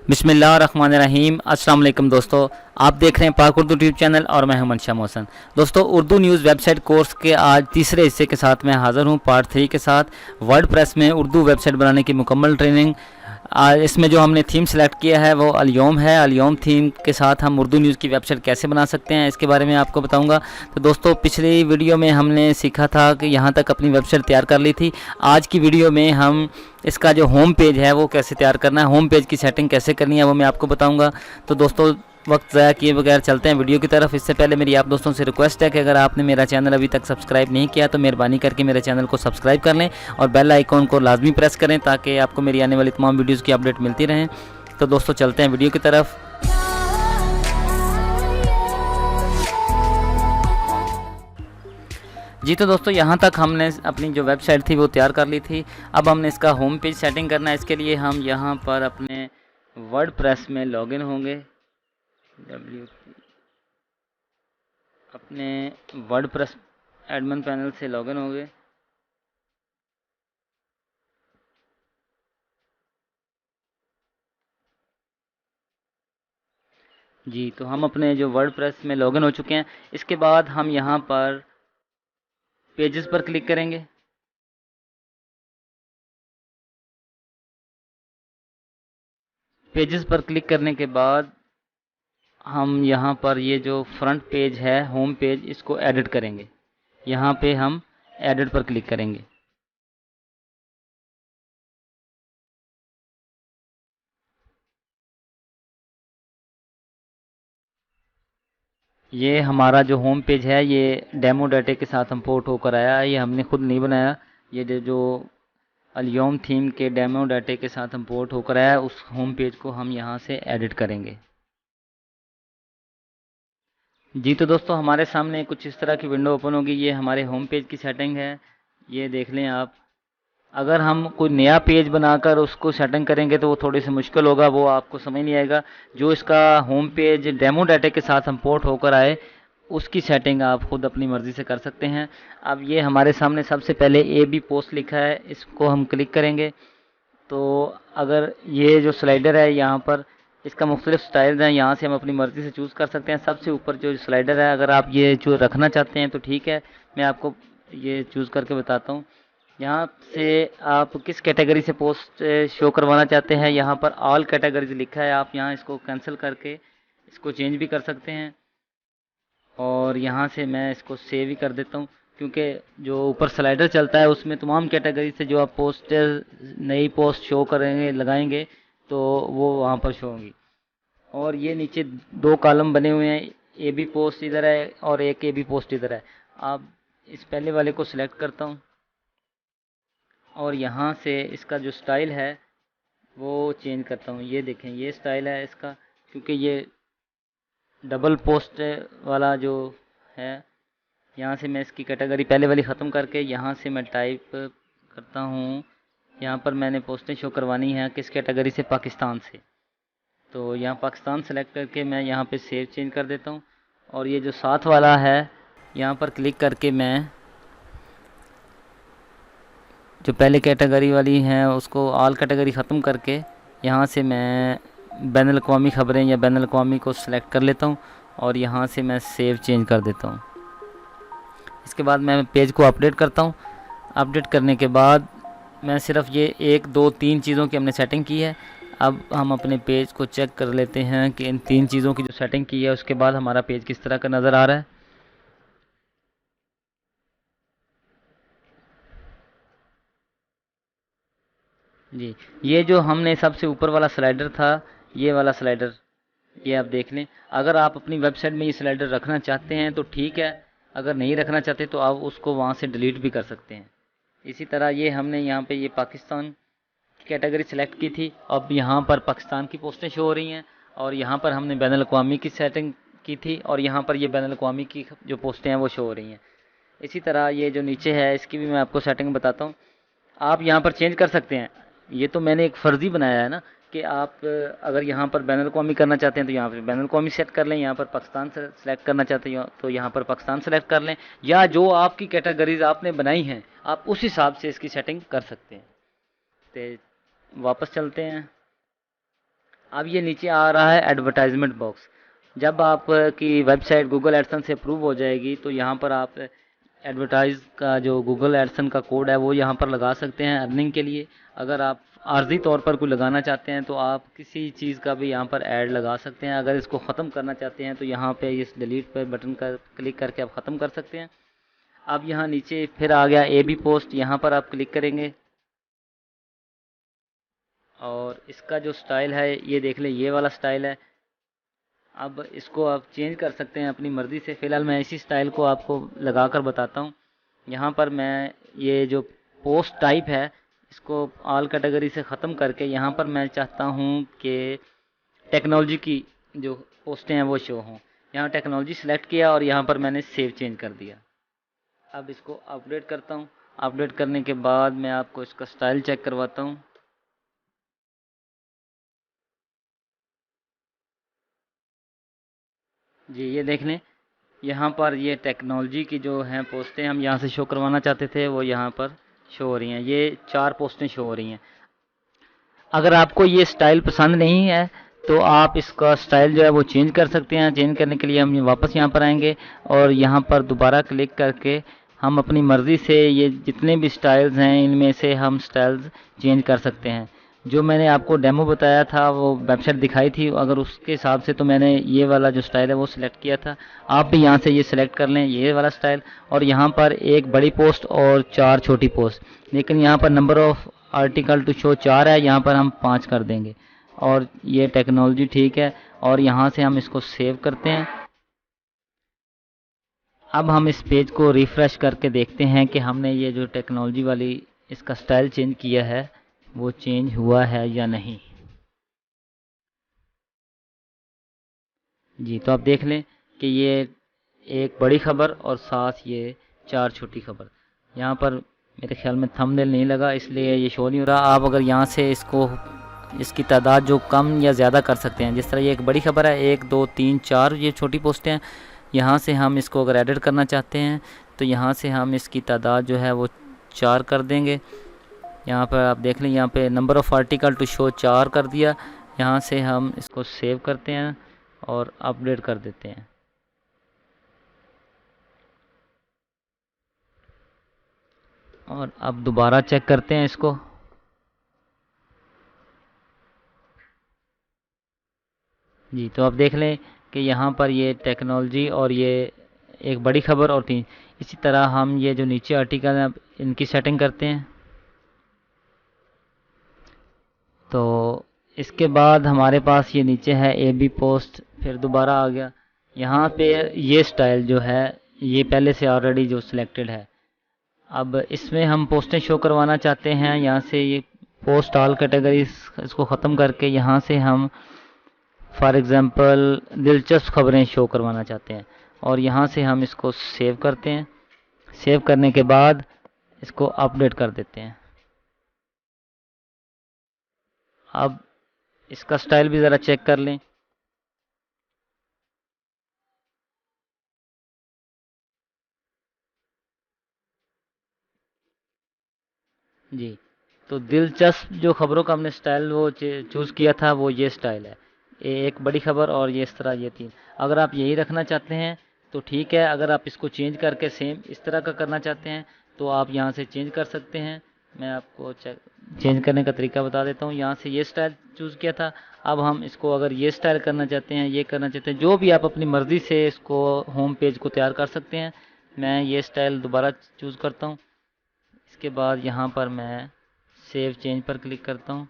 बिस्मिल्लाहिर्रहमानिर्रहीम। अस्सलाम वालेकुम दोस्तों, आप देख रहे हैं पाक उर्दू ट्यूब चैनल और मैं हूं मनशा मोहसन। दोस्तों, उर्दू न्यूज़ वेबसाइट कोर्स के आज तीसरे हिस्से के साथ मैं हाज़िर हूं पार्ट 3 के साथ। वर्डप्रेस में उर्दू वेबसाइट बनाने की मुकम्मल ट्रेनिंग। इसमें जो हमने थीम सेलेक्ट किया है वो अलयोम है। अलयोम थीम के साथ हम उर्दू न्यूज़ की वेबसाइट कैसे बना सकते हैं इसके बारे में आपको बताऊंगा। तो दोस्तों, पिछली वीडियो में हमने सीखा था कि यहाँ तक अपनी वेबसाइट तैयार कर ली थी। आज की वीडियो में हम इसका जो होम पेज है वो कैसे तैयार करना है, होम पेज की सेटिंग कैसे करनी है वो मैं आपको बताऊंगा। तो दोस्तों, वक्त ज़ाया किए बगैर चलते हैं वीडियो की तरफ। इससे पहले मेरी आप दोस्तों से रिक्वेस्ट है कि अगर आपने मेरा चैनल अभी तक सब्सक्राइब नहीं किया तो मेहरबानी करके मेरे चैनल को सब्सक्राइब कर लें और बेल आइकॉन को लाजमी प्रेस करें ताकि आपको मेरी आने वाली तमाम वीडियोज़ की अपडेट मिलती रहें। तो दोस्तों, चलते हैं वीडियो की तरफ। जी तो दोस्तों, यहाँ तक हमने अपनी जो वेबसाइट थी वो तैयार कर ली थी। अब हमने इसका होम पेज सेटिंग करना है। इसके लिए हम यहाँ पर अपने वर्डप्रेस में लॉगिन होंगे। अपने वर्डप्रेस एडमिन पैनल से लॉगिन होंगे। जी तो हम अपने जो वर्डप्रेस में लॉगिन हो चुके हैं। इसके बाद हम यहाँ पर पेजेस पर क्लिक करेंगे। पेजेस पर क्लिक करने के बाद हम यहाँ पर ये जो फ्रंट पेज है होम पेज, इसको एडिट करेंगे। यहाँ पे हम एडिट पर क्लिक करेंगे। ये हमारा जो होम पेज है ये डेमो डाटे के साथ इंपोर्ट होकर आया है। ये हमने खुद नहीं बनाया। ये जो अलयोम थीम के डेमो डाटे के साथ इंपोर्ट होकर आया है, उस होम पेज को हम यहाँ से एडिट करेंगे। जी तो दोस्तों, हमारे सामने कुछ इस तरह की विंडो ओपन होगी। ये हमारे होम पेज की सेटिंग है, ये देख लें आप। अगर हम कोई नया पेज बनाकर उसको सेटिंग करेंगे तो वो थोड़ी सी मुश्किल होगा, वो आपको समझ नहीं आएगा। जो इसका होम पेज डेमो डाटा के साथ इंपोर्ट होकर आए उसकी सेटिंग आप खुद अपनी मर्ज़ी से कर सकते हैं। अब ये हमारे सामने सबसे पहले ए बी पोस्ट लिखा है, इसको हम क्लिक करेंगे। तो अगर ये जो स्लाइडर है यहाँ पर इसका मुख्तलिफ स्टाइल्स हैं, यहाँ से हम अपनी मर्ज़ी से चूज़ कर सकते हैं। सबसे ऊपर जो स्लाइडर है, अगर आप ये जो रखना चाहते हैं तो ठीक है, मैं आपको ये चूज़ करके बताता हूँ। यहाँ से आप किस कैटेगरी से पोस्ट शो करवाना चाहते हैं, यहाँ पर ऑल कैटेगरीज लिखा है। आप यहाँ इसको कैंसिल करके इसको चेंज भी कर सकते हैं। और यहाँ से मैं इसको सेव ही कर देता हूँ, क्योंकि जो ऊपर स्लाइडर चलता है उसमें तमाम कैटेगरी से जो आप पोस्ट नई पोस्ट शो करेंगे लगाएंगे तो वो वहाँ पर शो होंगी। और ये नीचे दो कॉलम बने हुए हैं, ए बी पोस्ट इधर है और एक ए बी पोस्ट इधर है। अब इस पहले वाले को सिलेक्ट करता हूँ और यहाँ से इसका जो स्टाइल है वो चेंज करता हूँ। ये देखें, ये स्टाइल है इसका, क्योंकि ये डबल पोस्ट वाला जो है। यहाँ से मैं इसकी कैटेगरी पहले वाली ख़त्म करके यहाँ से मैं टाइप करता हूँ। यहाँ पर मैंने पोस्टें शो करवानी है किस कैटेगरी से, पाकिस्तान से। तो यहाँ पाकिस्तान सेलेक्ट करके मैं यहाँ पे सेव चेंज कर देता हूँ। और ये जो साथ वाला है यहाँ पर क्लिक करके मैं जो पहले कैटेगरी वाली हैं उसको ऑल कैटेगरी ख़त्म करके यहाँ से मैं बैनुल अक़वामी ख़बरें या बैनुल अक़वामी को सिलेक्ट कर लेता हूँ और यहाँ से मैं सेव चेंज कर देता हूँ। इसके बाद मैं पेज को अपडेट करता हूँ। अपडेट करने के बाद मैं सिर्फ ये 1 2 3 चीज़ों की हमने सेटिंग की है। अब हम अपने पेज को चेक कर लेते हैं कि इन 3 चीज़ों की जो सेटिंग की है उसके बाद हमारा पेज किस तरह का नज़र आ रहा है। जी, ये जो हमने सबसे ऊपर वाला स्लाइडर था, ये वाला स्लाइडर, ये आप देख लें। अगर आप अपनी वेबसाइट में ये स्लाइडर रखना चाहते हैं तो ठीक है, अगर नहीं रखना चाहते तो आप उसको वहाँ से डिलीट भी कर सकते हैं। इसी तरह ये हमने यहाँ पे ये पाकिस्तान की कैटेगरी सेलेक्ट की थी। अब यहाँ पर पाकिस्तान की पोस्टें शो हो रही हैं और यहाँ पर हमने बैनुल अक़वामी की सेटिंग की थी और यहाँ पर ये बैनुल अक़वामी की जो पोस्टें हैं वो शो हो रही हैं। इसी तरह ये जो नीचे है इसकी भी मैं आपको सेटिंग बताता हूँ। आप यहाँ पर चेंज कर सकते हैं। ये तो मैंने एक फ़र्ज़ी बनाया है ना कि आप अगर यहाँ पर बैनुल अक़वामी करना चाहते हैं तो यहाँ पर बैनुल अक़वामी सेट कर लें, यहाँ पर पाकिस्तान से सेलेक्ट करना चाहते हैं तो यहाँ पर पाकिस्तान सेलेक्ट कर लें, या जो आपकी कैटेगरीज आपने बनाई हैं आप उस हिसाब से इसकी सेटिंग कर सकते हैं। तो वापस चलते हैं। अब ये नीचे आ रहा है एडवर्टाइजमेंट बॉक्स। जब आपकी वेबसाइट गूगल एडसन से अप्रूव हो जाएगी तो यहाँ पर आप एडवर्टाइज का जो गूगल एडसन का कोड है वो यहाँ पर लगा सकते हैं अर्निंग के लिए। अगर आप आर्जी तौर पर कोई लगाना चाहते हैं तो आप किसी चीज़ का भी यहाँ पर ऐड लगा सकते हैं। अगर इसको ख़त्म करना चाहते हैं तो यहाँ पे इस डिलीट पर बटन का क्लिक करके आप ख़त्म कर सकते हैं। अब यहाँ नीचे फिर आ गया ए बी पोस्ट, यहाँ पर आप क्लिक करेंगे और इसका जो स्टाइल है ये देख लें, ये वाला स्टाइल है। अब इसको आप चेंज कर सकते हैं अपनी मर्ज़ी से। फ़िलहाल मैं इसी स्टाइल को आपको लगा कर बताता हूँ। यहाँ पर मैं ये जो पोस्ट टाइप है इसको ऑल कैटेगरी से ख़त्म करके यहाँ पर मैं चाहता हूँ कि टेक्नोलॉजी की जो पोस्टें हैं वो शो हों। यहाँ टेक्नोलॉजी सेलेक्ट किया और यहाँ पर मैंने सेव चेंज कर दिया। अब इसको अपडेट करता हूँ। अपडेट करने के बाद मैं आपको इसका स्टाइल चेक करवाता हूँ। जी ये देख लें, यहाँ पर ये टेक्नोलॉजी की जो हैं पोस्टें हम यहाँ से शो करवाना चाहते थे वो यहाँ पर शो हो रही हैं। ये 4 पोस्टें शो हो रही हैं। अगर आपको ये स्टाइल पसंद नहीं है तो आप इसका स्टाइल जो है वो चेंज कर सकते हैं। चेंज करने के लिए हम वापस यहाँ पर आएंगे और यहाँ पर दोबारा क्लिक करके हम अपनी मर्ज़ी से ये जितने भी स्टाइल्स हैं इनमें से हम स्टाइल्स चेंज कर सकते हैं। जो मैंने आपको डेमो बताया था वो वेबसाइट दिखाई थी, अगर उसके हिसाब से तो मैंने ये वाला जो स्टाइल है वो सिलेक्ट किया था। आप भी यहाँ से ये सिलेक्ट कर लें ये वाला स्टाइल। और यहाँ पर एक बड़ी पोस्ट और 4 छोटी पोस्ट, लेकिन यहाँ पर number of article to show 4 है, यहाँ पर हम 5 कर देंगे। और ये टेक्नोलॉजी ठीक है और यहाँ से हम इसको सेव करते हैं। अब हम इस पेज को रिफ़्रेश करके देखते हैं कि हमने ये जो टेक्नोलॉजी वाली इसका स्टाइल चेंज किया है वो चेंज हुआ है या नहीं। जी तो आप देख लें कि ये एक बड़ी खबर और साथ ये 4 छोटी खबर। यहाँ पर मेरे ख्याल में थंबनेल नहीं लगा इसलिए ये शो नहीं हो रहा। आप अगर यहाँ से इसको इसकी तादाद जो कम या ज़्यादा कर सकते हैं। जिस तरह ये एक बड़ी खबर है, 1 2 3 4 ये छोटी पोस्टें हैं। यहाँ से हम इसको अगर एडिट करना चाहते हैं तो यहाँ से हम इसकी तादाद जो है वो 4 कर देंगे। यहाँ पर आप देख लें, यहाँ पे number of article to show 4 कर दिया। यहाँ से हम इसको सेव करते हैं और अपडेट कर देते हैं। और अब दोबारा चेक करते हैं इसको। जी तो आप देख लें कि यहाँ पर ये टेक्नोलॉजी और ये एक बड़ी खबर और 3। इसी तरह हम ये जो नीचे आर्टिकल हैं इनकी सेटिंग करते हैं। तो इसके बाद हमारे पास ये नीचे है ए बी पोस्ट, फिर दोबारा आ गया। यहाँ पे ये स्टाइल जो है ये पहले से ऑलरेडी जो सिलेक्टेड है। अब इसमें हम पोस्टें शो करवाना चाहते हैं। यहाँ से ये पोस्ट ऑल कैटेगरीज इसको ख़त्म करके यहाँ से हम फॉर एग्ज़ाम्पल दिलचस्प खबरें शो करवाना चाहते हैं और यहाँ से हम इसको सेव करते हैं। सेव करने के बाद इसको अपडेट कर देते हैं। अब इसका स्टाइल भी ज़रा चेक कर लें। जी तो दिलचस्प जो खबरों का हमने स्टाइल वो चूज़ किया था वो ये स्टाइल है। एक बड़ी खबर और ये इस तरह ये 3। अगर आप यही रखना चाहते हैं तो ठीक है। अगर आप इसको चेंज करके सेम इस तरह का करना चाहते हैं तो आप यहाँ से चेंज कर सकते हैं। मैं आपको चेंज करने का तरीका बता देता हूँ। यहाँ से ये स्टाइल चूज़ किया था। अब हम इसको अगर ये स्टाइल करना चाहते हैं, ये करना चाहते हैं, जो भी आप अपनी मर्ज़ी से इसको होम पेज को तैयार कर सकते हैं। मैं ये स्टाइल दोबारा चूज़ करता हूँ। इसके बाद यहाँ पर मैं सेव चेंज पर क्लिक करता हूँ।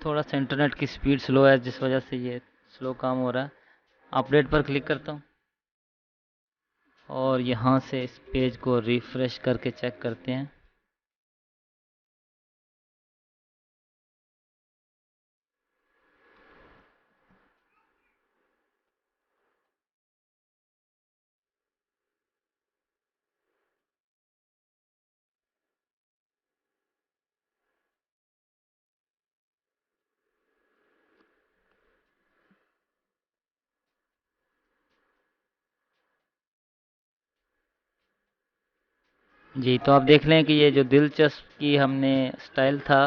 थोड़ा सा इंटरनेट की स्पीड स्लो है जिस वजह से ये स्लो काम हो रहा है। अपडेट पर क्लिक करता हूँ और यहाँ से इस पेज को रिफ़्रेश करके चेक करते हैं। जी, तो आप देख लें कि ये जो दिलचस्प की हमने स्टाइल था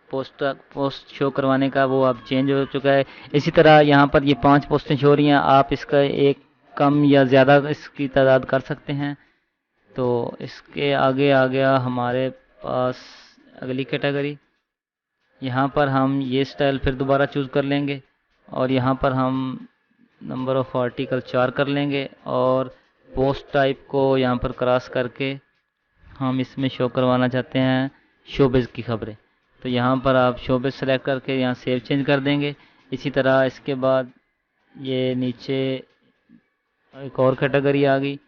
पोस्ट शो करवाने का, वो अब चेंज हो चुका है। इसी तरह यहाँ पर ये 5 पोस्टें शो हो रही हैं, आप इसका एक कम या ज़्यादा इसकी तादाद कर सकते हैं। तो इसके आगे आ गया हमारे पास अगली कैटेगरी। यहाँ पर हम ये स्टाइल फिर दोबारा चूज़ कर लेंगे और यहाँ पर हम नंबर ऑफ़ आर्टिकल 4 कर लेंगे और पोस्ट टाइप को यहाँ पर क्रॉस करके हम इसमें शो करवाना चाहते हैं शोबिज़ की खबरें। तो यहाँ पर आप शोबिज़ सेलेक्ट करके यहाँ सेव चेंज कर देंगे। इसी तरह इसके बाद ये नीचे एक और कैटेगरी आ गई,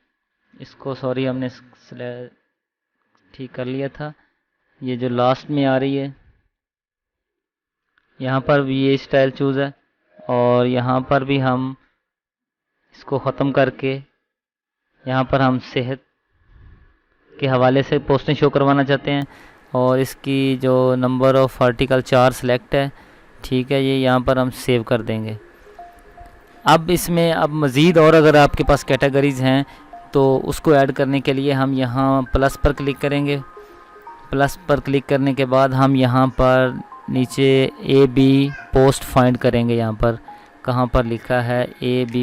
इसको सॉरी हमने ठीक कर लिया था। ये जो लास्ट में आ रही है, यहाँ पर भी ये स्टाइल चूज़ है और यहाँ पर भी हम इसको ख़त्म करके यहाँ पर हम सेहत के हवाले से पोस्टें शो करवाना चाहते हैं और इसकी जो नंबर ऑफ़ आर्टिकल 4 सेलेक्ट है, ठीक है, ये यहाँ पर हम सेव कर देंगे। अब इसमें अब मज़ीद और अगर आपके पास कैटेगरीज़ हैं तो उसको ऐड करने के लिए हम यहाँ प्लस पर क्लिक करेंगे। प्लस पर क्लिक करने के बाद हम यहाँ पर नीचे ए बी पोस्ट फाइंड करेंगे। यहाँ पर कहाँ पर लिखा है ए बी,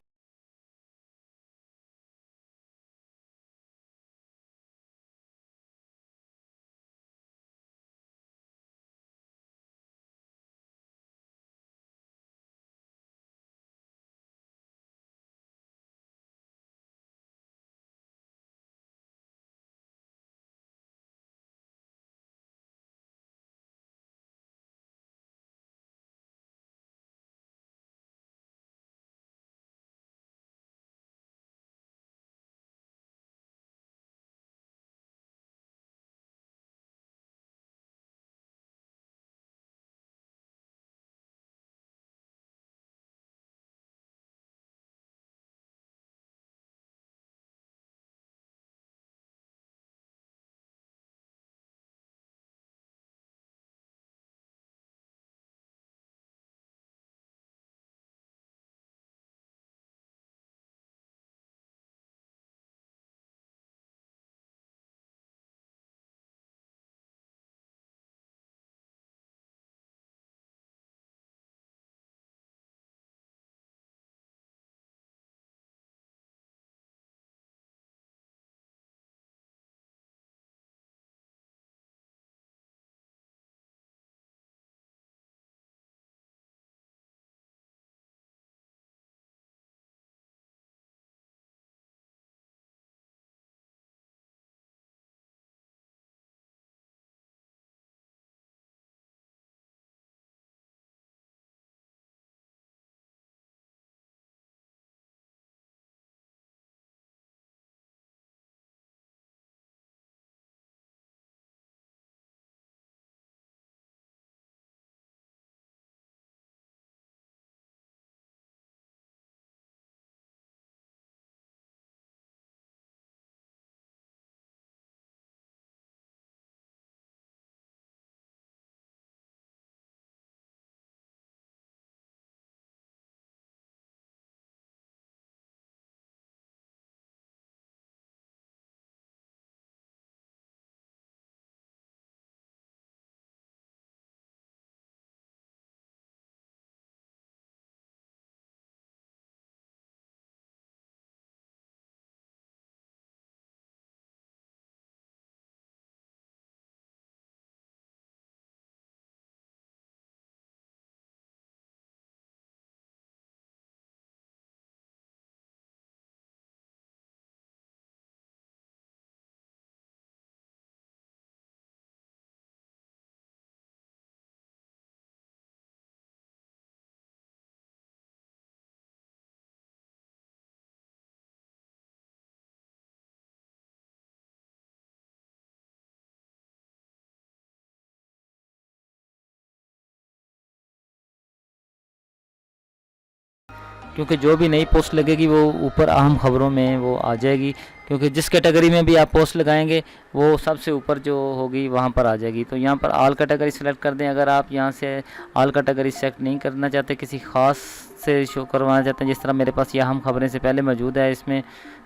क्योंकि जो भी नई पोस्ट लगेगी वो ऊपर अहम खबरों में वो आ जाएगी, क्योंकि जिस कैटेगरी में भी आप पोस्ट लगाएंगे वो सबसे ऊपर जो होगी वहाँ पर आ जाएगी। तो यहाँ पर ऑल कैटेगरी सेलेक्ट कर दें। अगर आप यहाँ से ऑल कैटेगरी सेलेक्ट नहीं करना चाहते, किसी ख़ास से शो करवाना चाहते हैं, जिस तरह मेरे पास ये अहम खबरें से पहले मौजूद है इसमें,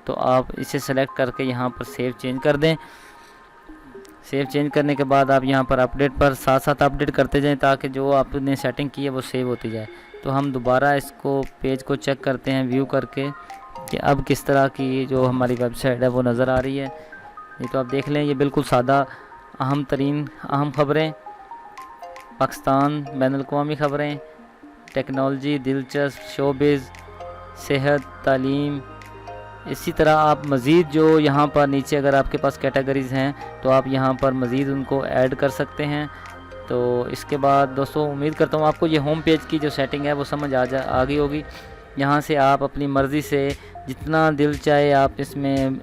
तो आप इसे सेलेक्ट करके यहाँ पर सेव चेंज कर दें। सेव चेंज करने के बाद आप यहाँ पर अपडेट पर साथ साथ अपडेट करते जाएं ताकि जो आपने सेटिंग की है वो सेव होती जाए। तो हम दोबारा इसको पेज को चेक करते हैं व्यू करके कि अब किस तरह की जो हमारी वेबसाइट है वो नज़र आ रही है। ये तो आप देख लें, ये बिल्कुल सादा अहम ख़बरें, पाकिस्तान, बैनुल-अक़वामी ख़बरें, टेक्नोलॉजी, दिलचस्प, शोबिज़, सेहत, तालीम। इसी तरह आप मज़ीद जो यहाँ पर नीचे अगर आपके पास कैटेगरीज़ हैं तो आप यहाँ पर मज़ीद उनको ऐड कर सकते हैं। तो इसके बाद दोस्तों उम्मीद करता हूँ आपको ये होम पेज की जो सेटिंग है वो समझ आ गई होगी। यहाँ से आप अपनी मर्ज़ी से जितना दिल चाहे आप इसमें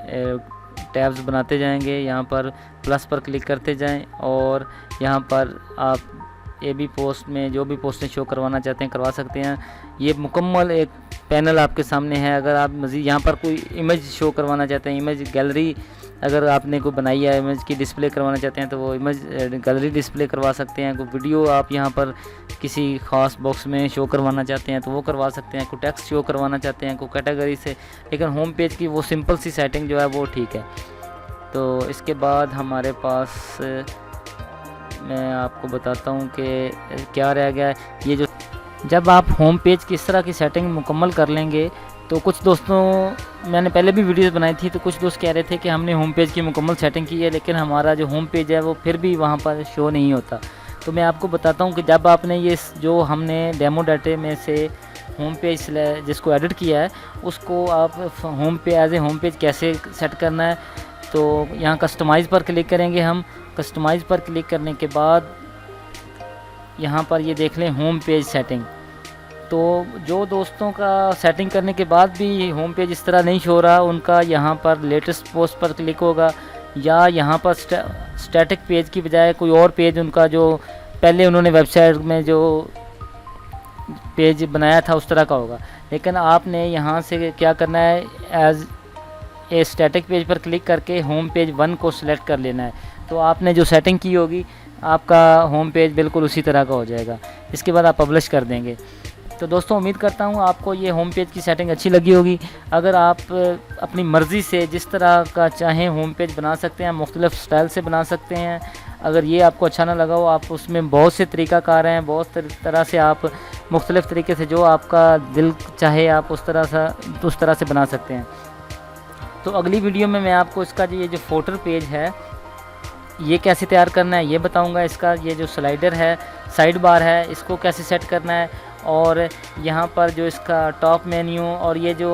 टैब्स बनाते जाएंगे। यहाँ पर प्लस पर क्लिक करते जाएं और यहाँ पर आप AB पोस्ट में जो भी पोस्टें शो करवाना चाहते हैं करवा सकते हैं। ये मुकम्मल एक पैनल आपके सामने है। अगर आप मज़ीद यहाँ पर कोई इमेज शो करवाना चाहते हैं, इमेज गैलरी अगर आपने कोई बनाई है, इमेज की डिस्प्ले करवाना चाहते हैं तो वो इमेज गैलरी डिस्प्ले करवा सकते हैं। कोई वीडियो आप यहाँ पर किसी ख़ास बॉक्स में शो करवाना चाहते हैं तो वो करवा सकते हैं। कोई टेक्स्ट शो करवाना चाहते हैं कोई कैटेगरी से। लेकिन होम पेज की वो सिंपल सी सेटिंग जो है वो ठीक है। तो इसके बाद हमारे पास मैं आपको बताता हूँ कि क्या रह गया है। ये जो जब आप होम पेज की इस तरह की सेटिंग मुकम्मल कर लेंगे तो कुछ दोस्तों मैंने पहले भी वीडियोस बनाई थी तो कुछ दोस्त कह रहे थे कि हमने होम पेज की मुकम्मल सेटिंग की है लेकिन हमारा जो होम पेज है वो फिर भी वहाँ पर शो नहीं होता। तो मैं आपको बताता हूँ कि जब आपने ये जो हमने डेमो डाटे में से होम पेज जिसको एडिट किया है उसको आप होम पे एज ए होम पेज कैसे सेट करना है। तो यहाँ कस्टमाइज़ पर क्लिक करेंगे हम। कस्टमाइज़ पर क्लिक करने के बाद यहाँ पर ये देख लें होम पेज सेटिंग। तो जो दोस्तों का सेटिंग करने के बाद भी होम पेज इस तरह नहीं शो रहा उनका यहाँ पर लेटेस्ट पोस्ट पर क्लिक होगा या यहाँ पर स्टैटिक पेज की बजाय कोई और पेज उनका जो पहले उन्होंने वेबसाइट में जो पेज बनाया था उस तरह का होगा। लेकिन आपने यहाँ से क्या करना है, एज ए स्टैटिक पेज पर क्लिक करके होम पेज 1 को सिलेक्ट कर लेना है। तो आपने जो सेटिंग की होगी आपका होम पेज बिल्कुल उसी तरह का हो जाएगा। इसके बाद आप पब्लिश कर देंगे। तो दोस्तों उम्मीद करता हूँ आपको ये होम पेज की सेटिंग अच्छी लगी होगी। अगर आप अपनी मर्ज़ी से जिस तरह का चाहें होम पेज बना सकते हैं, मुख्तलिफ़ स्टाइल से बना सकते हैं। अगर ये आपको अच्छा ना लगा हो, आप उसमें बहुत से तरीक़ाकार हैं, बहुत तरह से आप मुख्तलिफ़ तरीके से जो आपका दिल चाहे आप उस तरह से बना सकते हैं। तो अगली वीडियो में मैं आपको इसका ये जो फोल्डर पेज है ये कैसे तैयार करना है ये बताऊंगा। इसका ये जो स्लाइडर है, साइड बार है, इसको कैसे सेट करना है और यहाँ पर जो इसका टॉप मेन्यू और ये जो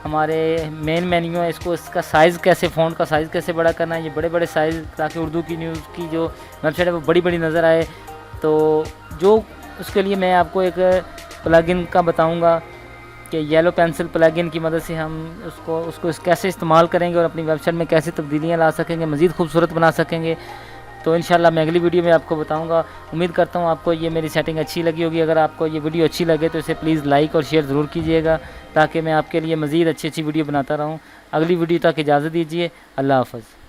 हमारे मेन मेन्यू है इसका साइज़ कैसे, फ़ॉन्ट का साइज़ कैसे बड़ा करना है। ये बड़े बड़े साइज़ ताकि उर्दू की न्यूज़ की जो वेबसाइट है वो बड़ी बड़ी नज़र आए। तो जो उसके लिए मैं आपको एक प्लगइन का बताऊँगा कि येलो पेंसिल प्लगइन की मदद से हम उसको कैसे इस्तेमाल करेंगे और अपनी वेबसाइट में कैसे तब्दीलियाँ ला सकेंगे, मज़ीद खूबसूरत बना सकेंगे। तो इंशाल्लाह मैं अगली वीडियो में आपको बताऊंगा। उम्मीद करता हूँ आपको ये मेरी सेटिंग अच्छी लगी होगी। अगर आपको ये वीडियो अच्छी लगे तो इसे प्लीज़ लाइक और शेयर ज़रूर कीजिएगा ताकि मैं आपके लिए मज़ीद अच्छी वीडियो बनाता रहूँ। अगली वीडियो तक इजाज़त दीजिए। अल्लाह हाफ़िज़।